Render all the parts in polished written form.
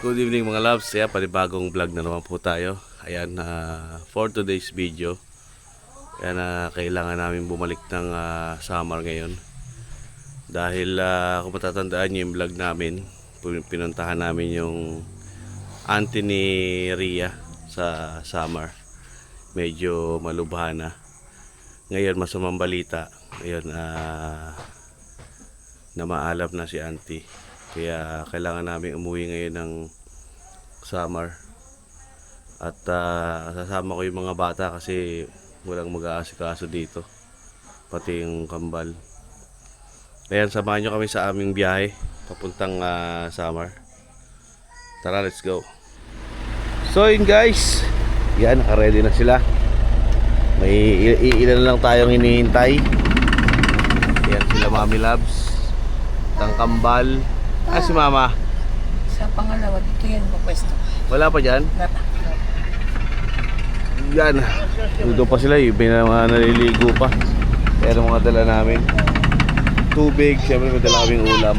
Good evening mga loves. Panibagong vlog na naman po tayo. Ayan, for today's video. Ayan, kailangan namin bumalik ng summer ngayon. Dahil kung matatandaan nyo yung vlog namin, pinuntahan namin yung auntie ni Ria sa summer. Medyo malubha na. Ngayon, masamang balita. Ngayon, na maalab na si auntie. Kaya kailangan namin umuwi ngayon ng summer. At sasama ko yung mga bata kasi walang mag-aasikaso dito. Pati yung kambal. Ayan, samahan nyo kami sa aming biyahe papuntang summer. Tara, let's go. So yun guys, yan, naka-ready na sila. May ilan lang tayong hinihintay. Yan sila Mami Labs, tang kambal. Si Mama? Sa pangalawa, dito yan pwesto. Wala pa dyan? Wala pa. Yan. Doon pa sila, may mga naliligo pa. Pero mga dala namin tubig, syempre may dala kaming ulam.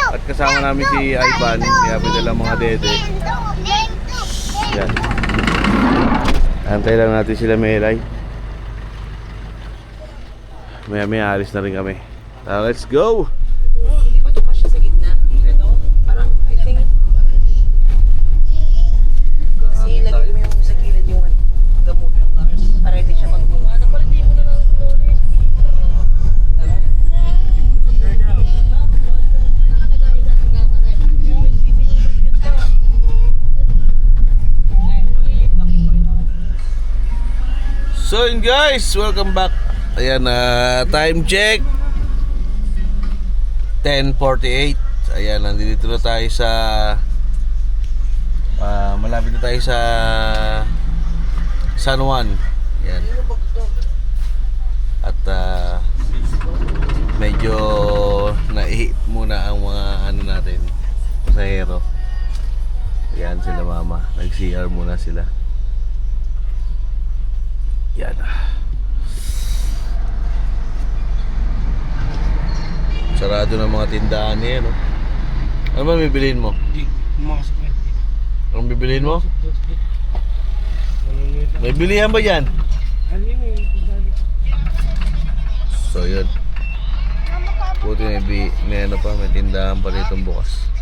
At kasama namin si Ivan, kaya may dala mga dede. Yan. Antay lang natin sila Melay. Maya alis na rin kami. Let's go! Hindi ba ito pa siya sa gitna? Parang, I think, kasi ilagay mo yung sa gilid yung gamot. Para hindi siya magmula. So yun guys, welcome back. Ayan, time check 10:48. Ayan, nandito na tayo sa malapit na tayo sa San Juan. Ayan. At medyo naihip muna ang mga ano natin, pasahero. Ayan sila Mama, nag-CR muna sila. Yan. Sarado ng mga tindahan niya, no? Ano ba bibiliin mo? Anong bibiliin mo? May bilihan ba yan? So yun. Buti may ano pa, may tindahan pa dito bukas.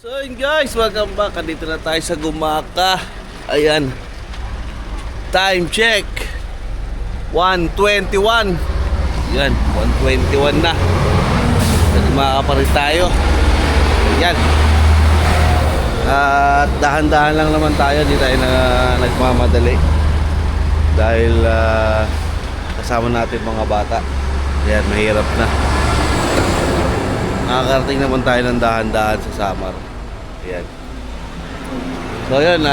So yun guys, welcome back. Dito na tayo sa Gumaka. Ayan, time check 1:21. Yan, 1:21 na. Gumaka pa rin tayo. Ayan. At dahan-dahan lang naman tayo. Di tayo na nagmamadali. Dahil kasama natin mga bata. Ayan, mahirap na. Nakakarating naman tayo ng dahan-dahan sa summer. Ayan. So yun,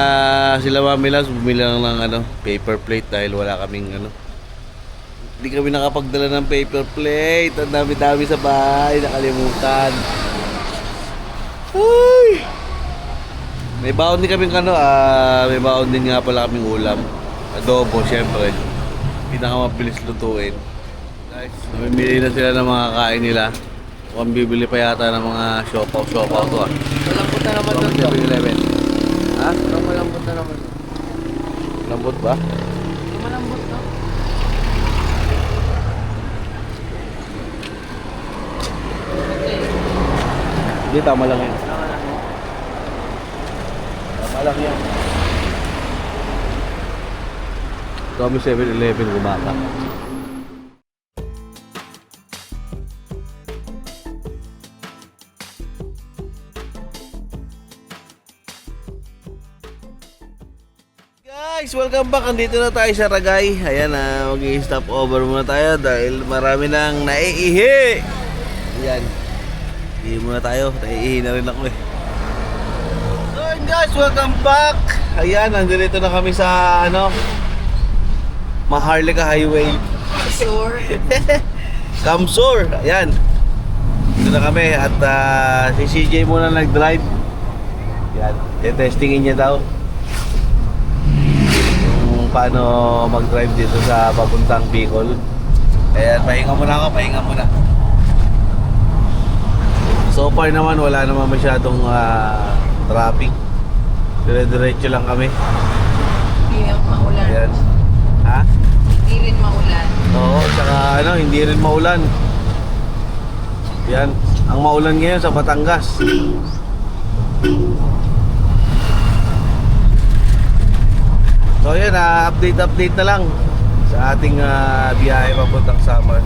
sila Mami Labs bumili lang ng paper plate dahil wala kaming hindi kami nakapagdala ng paper plate. Ang dami-dami sa bahay, nakalimutan. Ay! May baon din kaming may baon din nga pala kaming ulam. Adobo, syempre. Pinakamabilis lutuin. Guys, namimili na sila ng mga kain nila. Mukhang bibili pa yata ng mga siopaw to Malambot na naman doon. 7-Eleven. Ha? Malambot na naman. Lambot ba? Malambot na. Hindi, tama lang yan. Tama lang yan. Kami 7-Eleven Gumaka. Guys, welcome back. Andito na tayo sa Ragay. Ayan na, mag-i-stop over muna tayo dahil marami nang naiihi. Ayan. Hindi muna tayo, naiihi na rin ako eh. So yun guys, welcome back. Ayan, nandito na kami sa Maharlika Highway. Sure. Kamsur, ayan. Dito na kami at si CJ muna nag-drive. Yan, testingin niya daw kung paano mag-drive dito sa papuntang Bicol. Ayan, pahinga muna ako, pahinga muna. So far naman, wala naman masyadong traffic. Dire-diretso lang kami. Hindi maulan. Ayan. Ha? Hindi rin maulan. Oo, tsaka hindi rin maulan. Yan, ang maulan ngayon sa Batangas. So yan, update na lang sa ating biyahe papuntang Samar.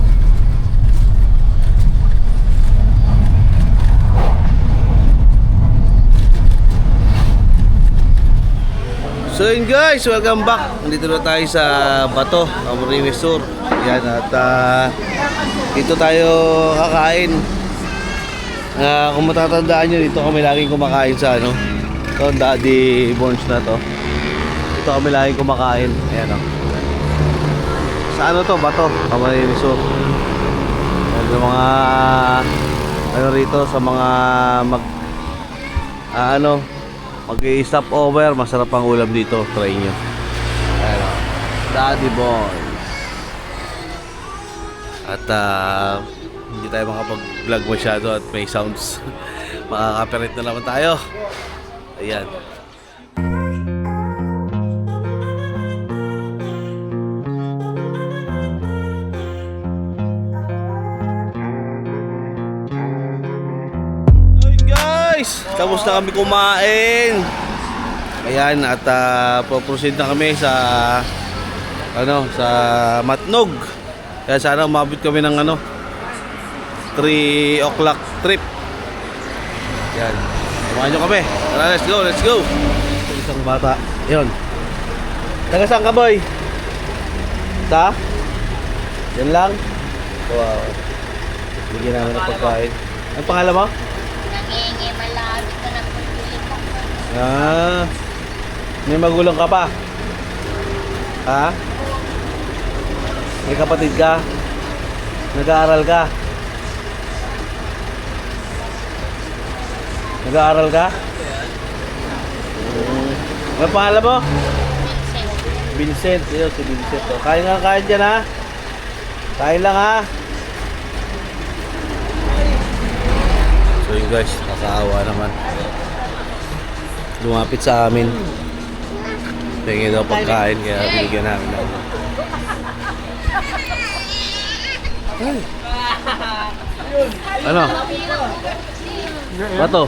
So yun guys, welcome back. Nandito na tayo sa Bato, Camarines Sur. Yan, at dito tayo kakain. Kung matatandaan nyo, dito kami laging kumakain sa ito, Daddy Bones na to. Dito kami laging kumakain. Ayan o. Sa to, Bato, Camarines Sur. Sa mga rito, sa mga mag-i-stop over, masarap ang ulam dito, try nyo. Ayan o, Daddy Bones. At hindi tayo makapag-vlog masyado at may sounds. Makaka-copyright na naman tayo. Ayan. Ayun guys, tapos na kami kumain. Ayan, at po-proceed na kami sa sa Matnog. Kaya sana umabot kami ng 3 o'clock trip. Yan. Samahan nyo kami. Tara, let's go, let's go. Isang bata. Yun. Taga saan ka, boy? Sa? Yan lang? Wow. Bigyan namin ng pagkain. Ang pangalan mo? Nangingi malapit ko ng pagpili ko. May magulang ka pa? Ha? May kapatid ka? Nag-aaral ka? Nag-aaral ka? Ano pangalan mo? Vincent. Iyo, si Vincent. O, kain nga, kain dyan ha. Kain lang ha. So yun guys, nakakaawa naman. Lumapit sa amin. Tingin daw pagkain, kaya binigyan namin ako. Ano? Bato?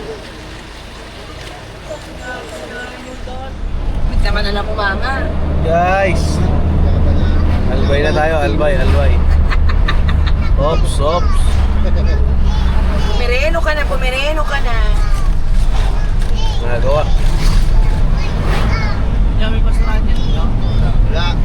Naman na lang kumama. Guys! Albay na tayo, albay. Ops. Pumireno ka na. Nagawa. Dami pa sa kanya. Wala.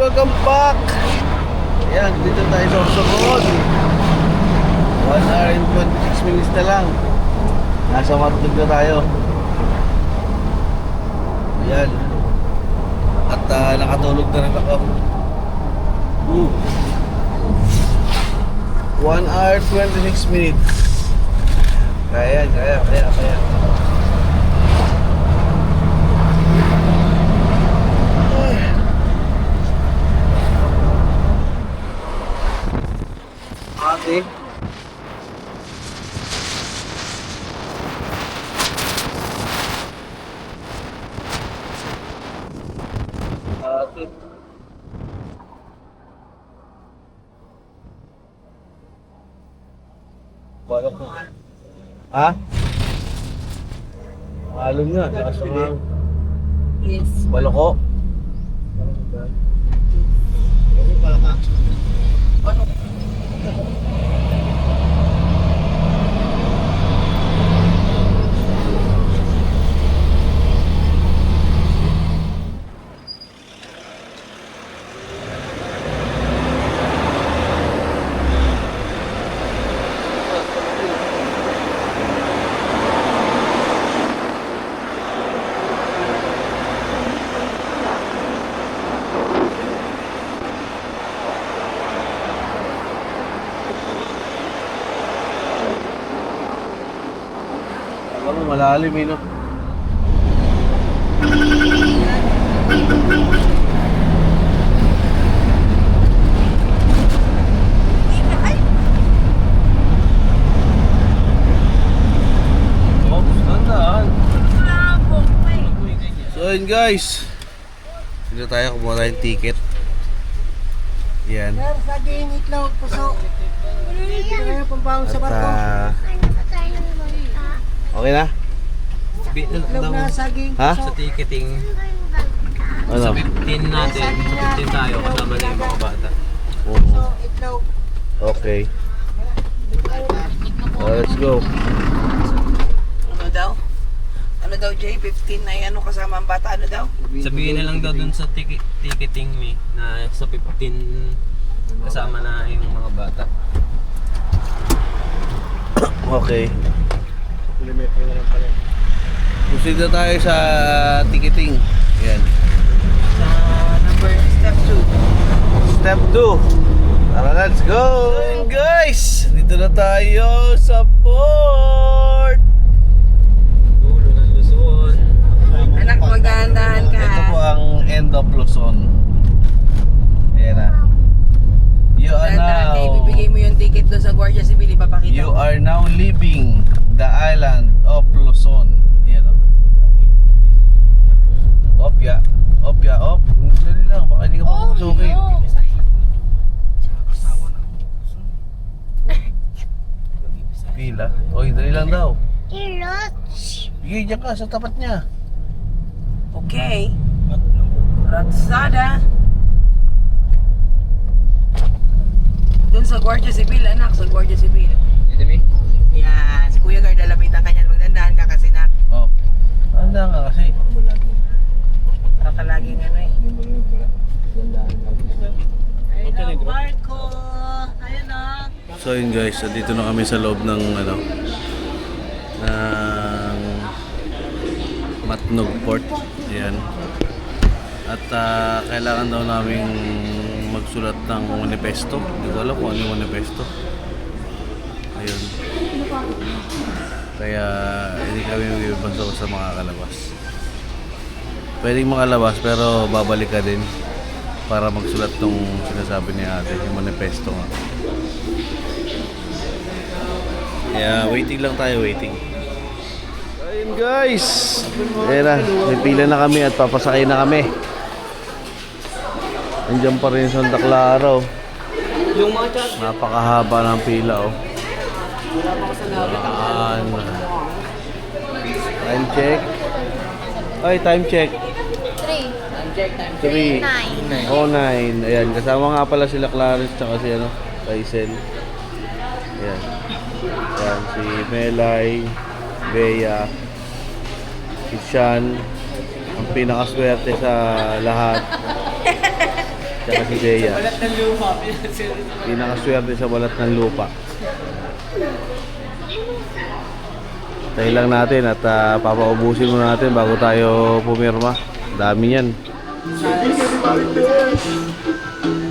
welcome back. Ayan, dito tayo sa Sorsogon. 1 hour and 26 minutes na lang. Nasa Matnog na tayo. Ayan. At nakatulog na rin ako. 1 hour 26 minutes. Kaya. Ate. Ate. Balok mo. Ha? Alon nga, lakas ng Yes. baloko. Ano? Ano, malalim eh, no? Oh, sandaan. So yun guys, dito tayo, kumuha tayong ticket. Yan. Sir, saging, itlog, puso. Ito na yung pampawang sa At barko. Ano ba tayong bangka? okay na? Itlog na saging, Ha? puso. Sa ticketing, Ano? sa 15 natin, sa 15 tayo, kasama na yung mga bata. Puso, itlog. Okay. Let's go. Ano daw? Ano daw, Jay? 15 na yan. Ano kasama ang bata? Ano daw? Sabihin na lang daw dun sa ticketing me na sa 15 kasama na yung mga bata. Okay. Proceed na tayo sa ticketing. Yan. Sa number, step 2. Step 2. Tara, let's go! So, guys, dito na tayo sa port. Dulo ng Luzon. Anak, magdahan-dahan ka. Ito po ang end of Luzon. Ayan na. You are Dahan-dahan ka. now Ibibigay mo yung ticket doon sa Guardia Civil. Ipapakita You mo. are now leaving the island of Luzon. Ayan o. Opya. Op. Dali lang. Baka hindi ka mapusukin. Pila. Oy, dali lang daw. Irot. Bigay dyan ka sa tapat niya. Okay. Ratsada. Doon sa Guardia Civil, anak. Sa Guardia Civil. Dito mi? Yan. Si Kuya Guard, lalapitan ka niyan. Magdandahan ka kasi na. Oh. Anda nga kasi. Para ka laging ano eh. Ayun na, Marco. Ayun na. So yun guys, dito na kami sa loob ng ano ng Matnog Port. Ayan. At kailangan daw naming magsulat ng manifesto. Hindi ko alam kung ano yung manifesto. Ayun. Kaya hindi kami magbibasa sa mga kalabas. Pwedeng makalabas pero babalik ka din para magsulat tong sinasabi ni ate, yung manifesto nga. Kaya waiting lang tayo, waiting. Ayun guys! Ayan na, may pila na kami at papasakay na kami. Andiyan pa rin Santa Clara oh. Yung mga chat. Napakahaba ng pila oh. Ayan. Time check. Ay, time check. 3. 09. Ayan, kasama nga pala sila Clarence tsaka si ano, Kaisel. Ayan. Ayan, si Melay, Bea, si Sean, ang pinakaswerte sa lahat. Tsaka si Bea. Balat ng lupa. Pinakaswerte sa balat ng lupa. Tayo lang natin at papaubusin muna natin bago tayo pumirma. Dami yan.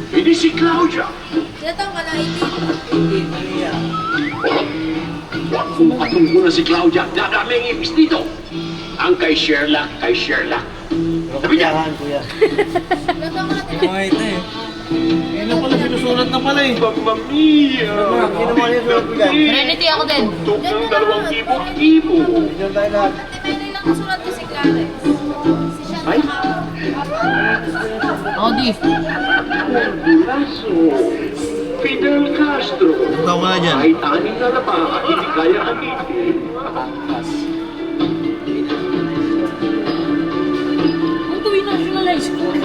Ini si Claudia. Datang ka na, 18. Huwag mong patungkulan si Claudia. Dadami ang ibis dito. Ang kay Sherlock, kay Sherlock. Sabi niya. Datang ka na. Mga ito eh. Yan pala, sinusulat na pala eh. Mamma mia. Trinity ako din. Tuk ng 2,000 Hindi lang nasulat ko si Clarence. Si Sean Ay. Ako di. Bulaso. Fidel Castro. Tawa nga dyan. Kahit aning na pa, hindi kaya amitin. Ang tuwi nationalize ko.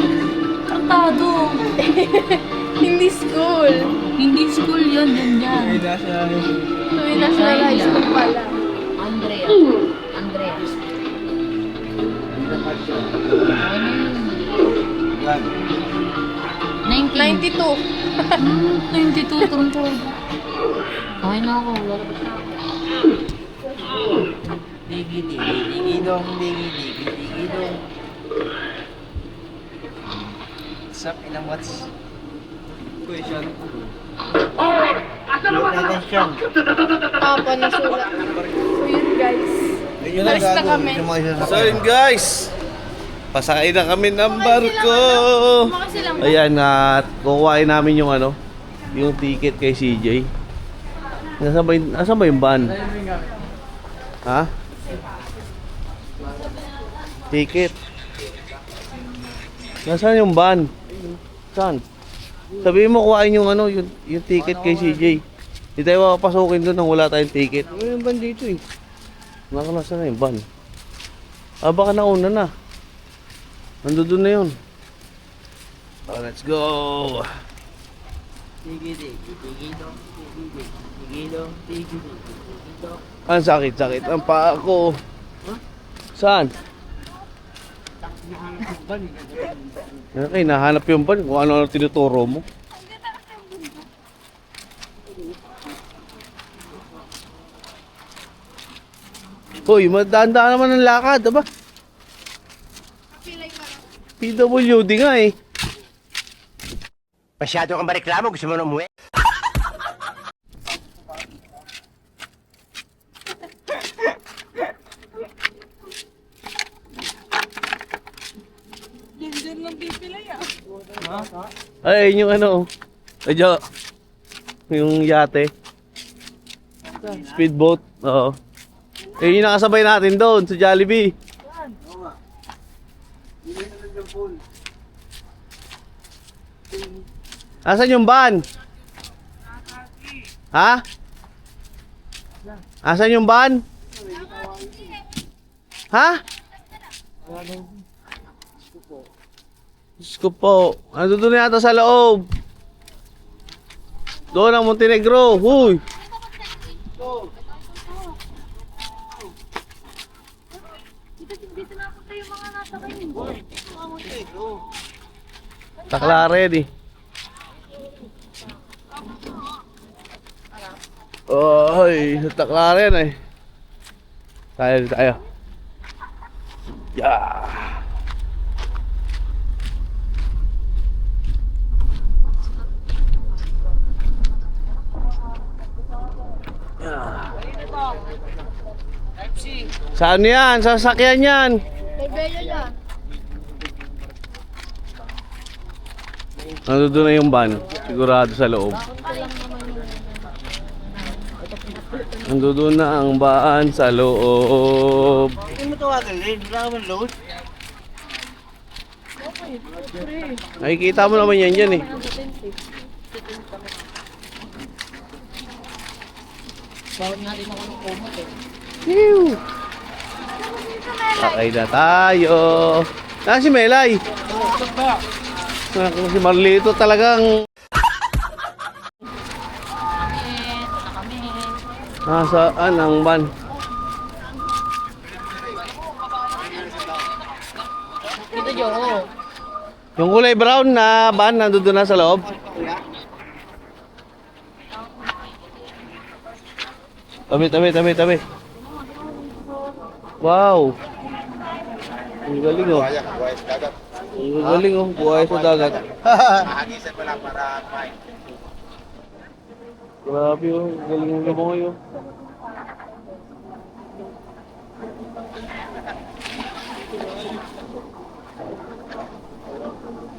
Tratado. Hindi school. Hindi school yun, dun dyan. Tuwi nationalize ko pala. Andrea. Andrea. Yan. 92. 92, turun-turun. Kain na ako. Digi-dong, digi-dong. Sup, ilang watts? Question. Papa, nasulat. So yun guys. Alis na kami. So yun guys, pasakay na kami ng barko. Makasi lang. Ayan, at kukuhain namin yung ano, yung ticket kay CJ. Nasaan ba yung van? Ha? Ticket. Nasaan yung van? Saan? Sabihin mo kuhain yung ano, yung ticket kay CJ. Hindi tayo papasukin doon nang wala tayong ticket. Ano yung van dito eh? Nasaan na yung van? Ah, baka nauna na. Nandun na yun. Oh, let's go! Digi-dong, digi-dong. Ang sakit ang paa ko. Saan? Okay, nahanap yung ban kung ano tinuturo mo. Hoy, madaan-daan naman ang lakad, diba? PWD nga eh. Masyado kang mareklamo, gusto mo na umuwi? Ay, yung ano. Medyo, yung yate. Speedboat. Oo. Eh, yung nakasabay natin doon sa Jollibee. Asan yung van? Ha? Asan yung van? Ha? Diyos ko po. Ando doon yata sa loob. Doon ang Montenegro. Huy. Takla ready. Oy, takla rin eh. Tayo. Yeah. Saan yan? Sa sasakyan yan. Bebelo na. Nandun na yung van. Sigurado sa loob. Nandun na ang van sa loob. Hindi mo tawagan rin. Wala ka man load. Nakikita mo naman yan dyan eh. Bawal natin ako ng kumot eh. Sakay na tayo. Ah, si Melay. Si Marlito talagang nasaan ang van? Dito, Jo. Yung kulay brown na van nandun na sa loob. Tabi. Wow! Ang galing oh. Ang galing oh, buhay sa dagat. Hahagisan mo lang para kumain. Grabe oh, ang galing ng gamongoy oh.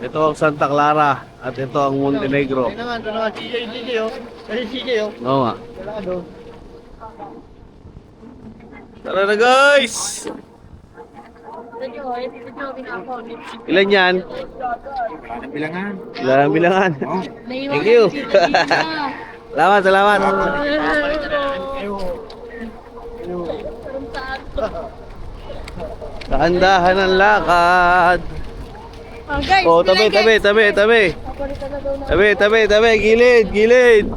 Ito ang Santa Clara at ito ang Montenegro. Ito naman, CJ oh. Kasi CJ oh. Oo nga. Sarado. Tara na guys! Ilan yan? Ang bilangan. Ilan ang bilangan? Thank you! Salamat, salamat! Kaandahan ang lakad! Oh, guys, Oh, tabi, tabi, tabi, tabi! Tabi, tabi, tabi, gilid, gilid!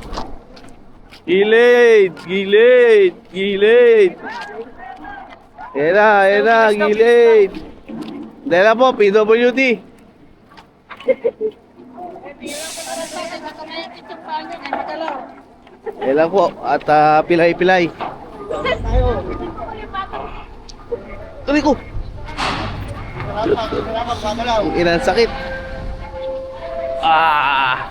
Gilid, gilid, gilid! Ayan na, gilid! Dahil na po, PWD! Ayan lang po, at pilay-pilay. Tuloy ko! Ang inang sakit. Ah!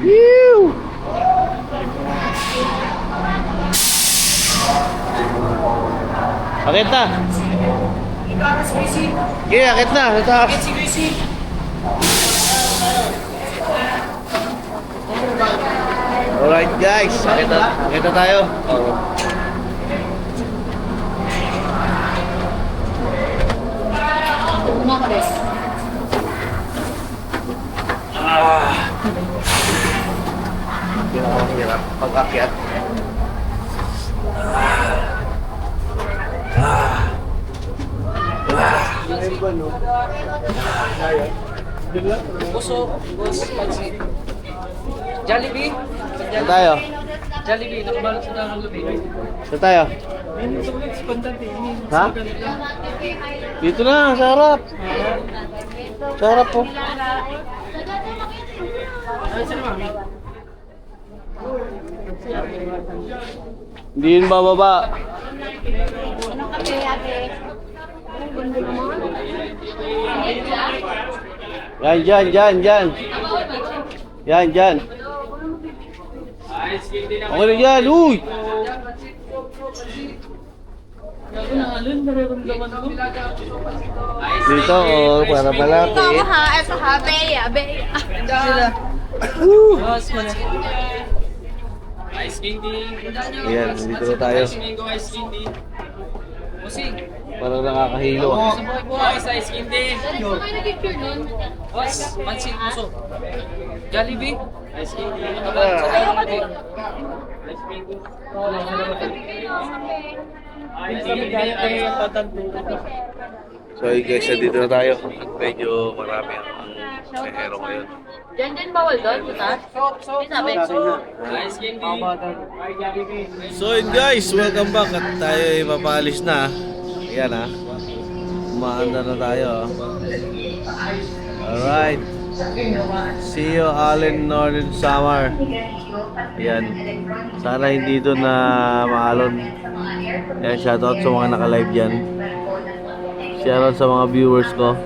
Yew! Akit na! Okay, akit na! Ito. Alright guys, akit na tayo. Pinakamahirap pag-akyat. Jollibee? Saan tayo? Jollibee, nakabalot sa dalang gabi. Saan tayo? Ha? Dito na, sa harap. Sa harap po. Hindi yun bababa. Yan, dyan, dyan, dyan. Yan, dyan. Okay na dyan, uy! Dito, oh, para malapit. Ito ha, ito ha, Bea, Bea. Ice candy. Ayan, dito na tayo. Mango ice candy. Musig. Parang nakakahilo. Boys, ice candy. Ano kayo nag-picture nun? Boys, pansit puso. Jollibee. Ice candy. Ayaw ka din. Ice mango. So guys, dito na tayo. At medyo marami ang sehero ngayon. Diyan din bawal doon, butas? May sabi. Ice candy. So yun guys, welcome back at tayo ay papalis na. Ayan ha. Umaanda na tayo. Alright. See you all in Northern Summer. Ayan. Sana hindi doon na maalon. Ayan, shoutout sa mga naka-live dyan. Shoutout sa mga viewers ko.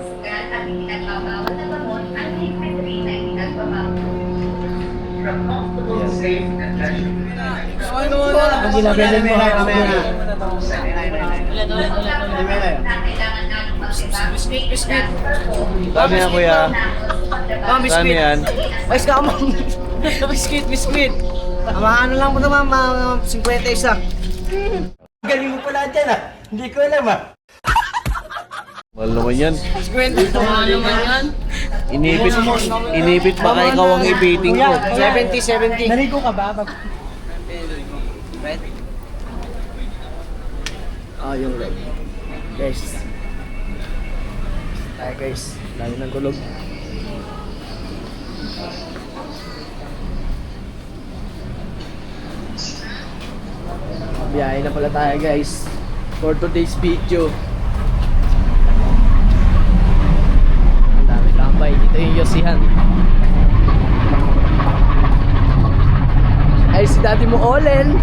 Saan yan kuya? Saan yan? Mas ka mo. Biscuit, biscuit. Ano lang mo naman, 50 isa. Galing mo pala dyan ah. Hindi ko alam ah. Mahal naman yan. 50 naman yan. Inipit pa kay ikaw ang ipiting ko. 70. Naligo ka ba? Red? Oh, yung red. Guys. Tayo guys. Lalo ng kulog. Biyahe na pala tayo guys. For today's video. Ang dami tambay. Dito yung Yosihan. Ay si daddy mo Olen.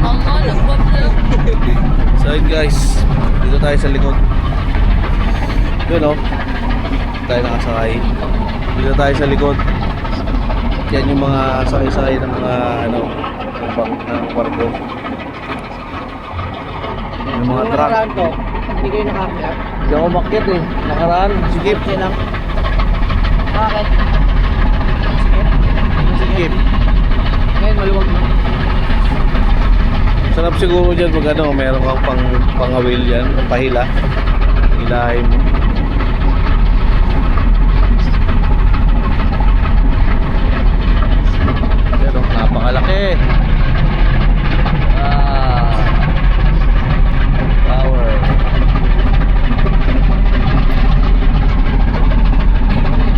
Oo Tama, nag-vlog lang. So yun guys, dito tayo sa likod. Yun o, tayo nakasakay. Dito tayo sa likod. Yan yung mga sakay-sakay ng mga ano, ng barko. Yung mga truck. to, hindi kayo nakakita. Hindi ako makyat eh. Nakaraan, sikip. Okay lang. Bakit? Sikip. Ngayon maluwag na. Sarap siguro dyan pag ano, meron kang pangawil dyan, pahila. Hilahin mo. Yan o, napakalaki. Power.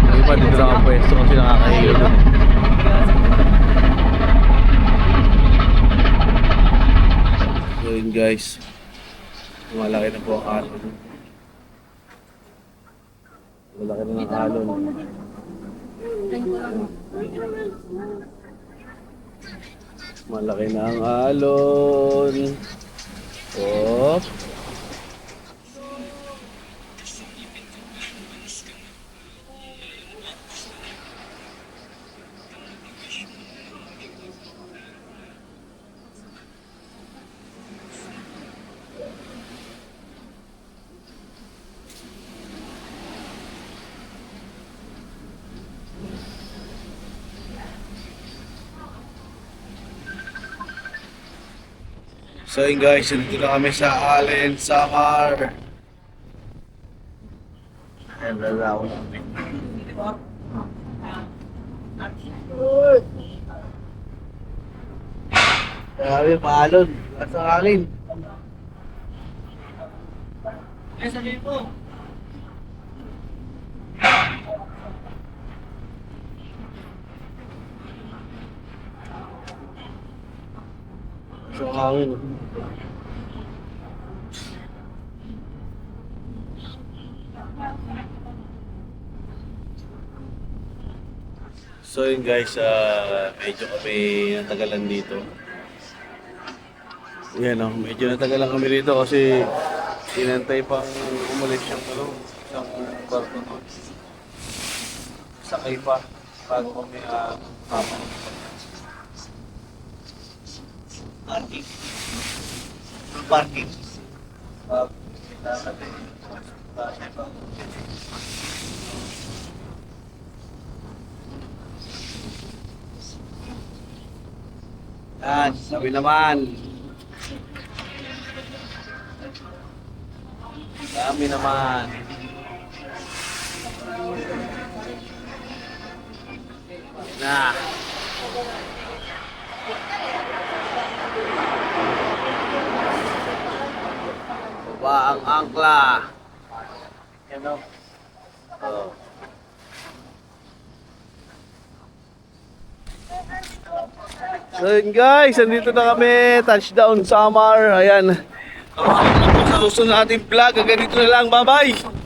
Yung iba dito lang ang pwesto kasi nakakahiyo dun eh. So yun guys, malaki na po ang alon. Malaki na ang alon. Malaki na ang alon. Oh. So yun guys, dito na kami sa Allen Samar. Ayan, lalaw namin. Grabe, paalon. Nasa akin. Sa hangin. So yun guys, medyo kami natagalan dito. Yan o, medyo natagalan kami dito kasi inantay pang umalis yung ano, isang barko doon. Sakay pa bago kami papalit. Parking. Parking. Yan, sabi naman. Dami naman. Nah. Baba ang angkla. Yan o. Oh. So yun guys, andito na kami. Touchdown Samar. Ayan. Sa susunod nating vlog. Ganito na lang. Bye bye.